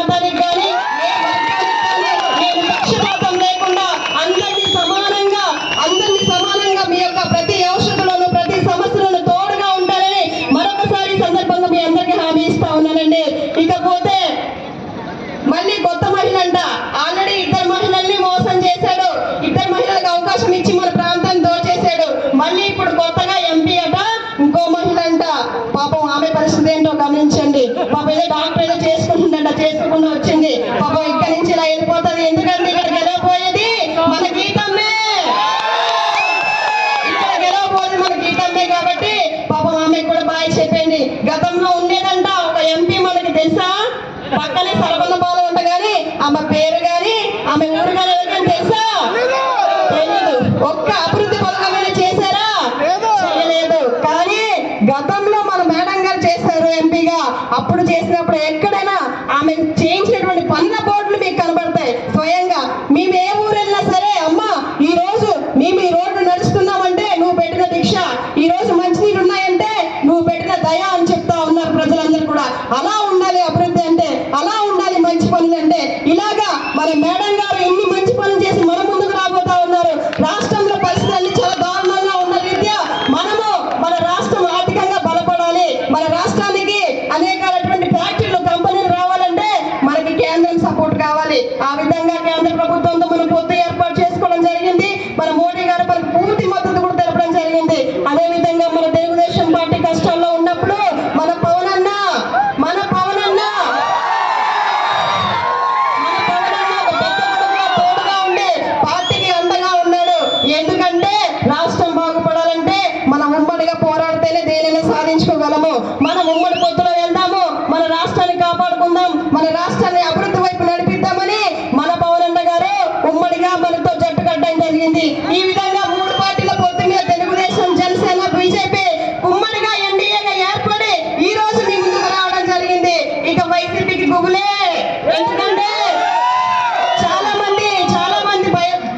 మతానికి కానీ ఏ వర్గానికి కానీ నేను పక్షపాతం లేకుండా అందరినీ సమానంగా మీ యొక్క ప్రతి ఔషధంలోనూ ప్రతి సమస్యలను తోడుగా ఉంటానని మరొకసారి సందర్భంగా మీ అందరికీ హామీ ఇస్తా ఉన్నానండి. ఇకపోతే మళ్ళీ కొత్త మహిళ అంట, ఆల్రెడీ 2 మహిళల్ని మోసం చేశాడు, 2 మహిళలకు అవకాశం ఇచ్చి మన ప్రాంతాన్ని దోచేశాడు. మళ్ళీ ఇప్పుడు కొత్తగా ఎంపీ అట, ఇంకో మహిళ అంట. పాపం ఆమె పరిస్థితి ఏంటో గమనించండి. పాపం ఏదో డాక్టర్ ఏదో చేసుకుంటుందంట, చేసుకోకుండా వచ్చింది. పాపం ఇక్కడి నుంచి ఇలా వెళ్ళిపోతుంది. ఎందుకంటే ఇక్కడ గెలవపోయేది మన గీతమ్మే, ఇక్కడ గెలవపోయేది మన గీతమ్మే. కాబట్టి పాపం ఆమె కూడా బాయ్ చెప్పండి. గతంలో ఉండేదంట ఒక ఎంపీ, మనకి తెలుసా? పక్కనే సరబన్న బాల ఉంట గాని ఆమె పేరు గాని ఆమె ఊరు గాని ఎవరికైనా తెలుసా? తెలీదు. ఒక్క అభివృద్ధి పథకమైన చేశారా? చేయలేదు. కానీ గతంలో మన మేడం గారు చేశారు ఎంపీగా. అప్పుడు చేసినప్పుడు ఎక్కడైనా ఆమె చేయించినటువంటి పనుల బోర్డులు మీకు కనబడతాయి స్వయంగా. మేము ఏ ఊరు వెళ్ళినా సరే, అమ్మా ఈ రోజు మేము ఈ రోడ్డు నడుస్తున్నామంటే నువ్వు పెట్టిన దీక్ష, ఈ రోజు మంచినీళ్ళు ఉన్నాయంటే నువ్వు పెట్టిన దయ అని చెప్తా ఉన్నారు ప్రజలందరూ కూడా. అలా ఉండాలి అభివృద్ధి అంటే, అలా ఉండాలి మంచి పనులు అంటే. ఇలాగా మన మేడం గారు ఇన్ని మంచి పనులు చేసి మన ముందుకు రాబోతా ఉన్నారు. రాష్ట్రంలో పరిస్థితులన్నీ చాలా దారుణంగా ఉన్న రీత్యా మనము మన రాష్ట్రం ఆర్థికంగా బలపడాలి. మన రాష్ట్రానికి అనేకమైనటువంటి ఫ్యాక్టరీలు కంపెనీలు రావాలంటే మనకి కేంద్రం సపోర్ట్ కావాలి. ఆ విధంగా కేంద్ర ప్రభుత్వంతో మనం పొత్తు ఏర్పాటు చేసుకోవడం జరిగింది. మన మోడీ గారు మనకు పూర్తి మద్దతు కూడా తెలపడం జరిగింది. అదేవిధంగా మన తెలుగుదేశం పార్టీ కష్టాల్లో ఉన్నప్పుడు మన పవన్ అన్న తోడుగా ఉండి పార్టీకి అండగా ఉన్నాడు. ఎందుకంటే రాష్ట్రం బాగుపడాలంటే మనం ఉమ్మడిగా పోరాడితేనే దేనిని సాధించుకోగలము. మనం ఉమ్మడి పొత్తులో వెళ్దాము, మన రాష్ట్రాన్ని కాపాడుకుందాం, మన రాష్ట్రాన్ని అభివృద్ధి వైపు నడిపిద్దామని మన పవన్ అన్న గారు ఉమ్మడిగా మనతో జట్టు కట్టడం జరిగింది. ఈ విధంగా 3 పార్టీల పొత్తు మీద తెలుగుదేశం, జనసేన, బీజేపీ ఉమ్మడిగా ఎన్డీఏగా ఏర్పడి ఈ రోజు మీ ముందుకు రావడం జరిగింది. ఇక వైసీపీకి గుబులే. ఎందుకంటే చాలా మంది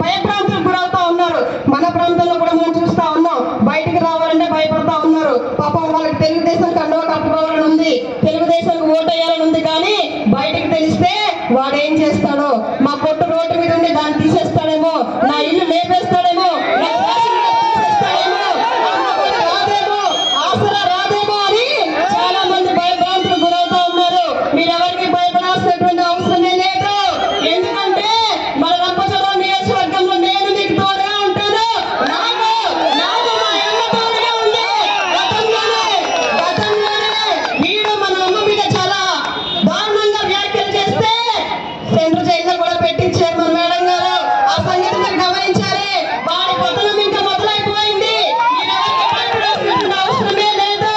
భయభ్రాంతులకు గురవుతా ఉన్నారు. మన ప్రాంతంలో కూడా మనం చూస్తా ఉన్నాం. బయటికి రావాలంటే భయపడతా ఉన్నారు. పాపం వాళ్ళకి తెలుగుదేశం కండువా కట్టుకోవాలని ఉంది, తెలుగుదేశం ఓటు వేయాలని ఉంది. కానీ బయటికి తెలిస్తే వాడు ఏం చేస్తాడో, మా కొట్టు రోడ్డు మీద ఉండి దాన్ని తీసేస్తాడేమో, నా ఇల్లు లేపేస్తాడేమో, నా తీసేస్తాడేమో, రాదేమో, ఆసరా రాదేమో అని చాలా మంది భయభ్రాంతులకు గురవుతా ఉన్నారు. మీరెవరికి భయపడాల్సినటువంటి అవసరమే లేదు. ఎందుకంటే మన రంపచోడవరం నియోజకవర్గంలో నేను మీకు తోడుగా ఉంటాను. నాకు మా అమ్మ తోడుగా ఉంది. గతంలోనే వీడు మన అమ్మ మీద చాలా దారుణంగా వ్యాఖ్యలు చేస్తే సెంట్రల్ జైల్లో కూడా పెట్టించారు మన మేడం గారు. ఆ సంగతి మీరు గమనించాలి. వాడి పతనం ఇంకా మొదలైపోయింది. మీరెవరికి భయపడాల్సినటువంటి అవసరమే లేదు.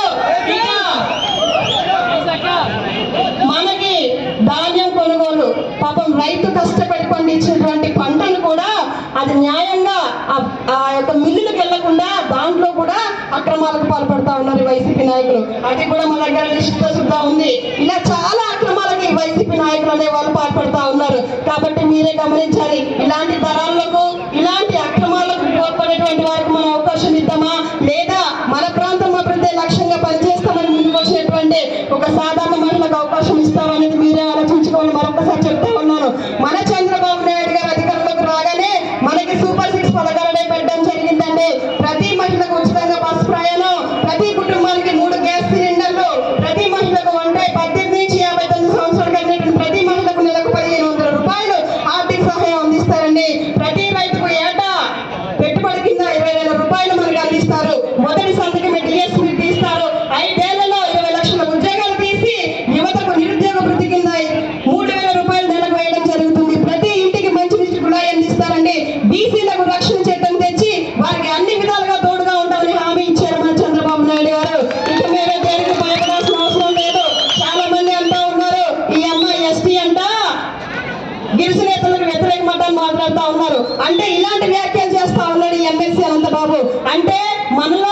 మనకి ధాన్యం కొనుగోలు, పాపం రైతు కష్టపడి పండించినటువంటి పంటను కూడా అది న్యాయంగా ఆ యొక్క మిల్లులకు వెళ్లకుండా దాంట్లో కూడా అక్రమాలకు పాల్పడతా ఉన్నారు వైసీపీ నాయకులు. అది కూడా మన దగ్గర లిస్టుతో సుద్ధా ఉంది. ఇలా చాలా అక్రమాలకి వైసీపీ నాయకులు అనే వాళ్ళు పాల్పడతా ఉన్నారు. కాబట్టి మీరే గమనించాలి. ఇలాంటి తరాలకు, ఇలాంటి అక్రమాలకు పాల్పడేటువంటి వారికి మనం అవకాశం ఇద్దామా, లేదా మన ప్రాంతం అభివృద్ధి లక్ష్యంగా పనిచేస్తామని ముందుకు వచ్చినటువంటి ఒక సాధారణ మహిళకు అవకాశం ఇస్తామనేది మీరే ఆలోచించుకోవాలి. మరొకసారి చెప్తా ఉన్నాను. మన చంద్రబాబు నాయుడు గారు అధికారంలోకి రాగానే మనకి సూపర్ 6 పథకాలనే పెట్టడం జరిగిందండి. ప్రతి మహిళకు ఉచితంగా బస్సు ప్రయాణం, ప్రతి కుటుంబానికి 3 గ్యాస్ సిలిండర్లు, ప్రతి మహిళకు 18 నుంచి 59 సంవత్సరాలు కలిగినటువంటి ప్రతి మహిళకు నెలకు 1500 రూపాయలు ఆర్థిక సహాయం అందిస్తారండి. ప్రతి రైతుకు ఏటా పెట్టుబడి కింద 20,000 రూపాయలు మనకు అందిస్తారు. మొదటి సంతకం డిఎస్పీ తీస్తారు. 5 ఏళ్లలో 20 లక్షల ఉద్యోగాలు తీసి యువతకు నిరుద్యోగ వృత్తి కింద 3,000 రూపాయలు నెలకు వేయడం జరుగుతుంది. ప్రతి ఇంటికి మంచినీటి కుళాయి అందిస్తారండి. బీసీలకు రక్షణ చట్టం తెచ్చి వారికి అన్ని విధాలుగా తోడుగా ఉంటామని హామీ ఇచ్చారు మన చంద్రబాబు నాయుడు గారు. ఇక మీరే దేనికి భయపడాల్సిన అవసరం లేదు. చాలా మంది అంటా ఉన్నారు ఈ అమ్మాయి ఎస్టీ అంట, గిరిజనేతలకు వ్యతిరేకమని మాట్లాడుతూ ఉన్నారు. అంటే ఇలాంటి వ్యాఖ్యలు చేస్తా ఉన్నాడు ఈ ఎమ్మెల్సీ అనంతబాబు. అంటే మనలో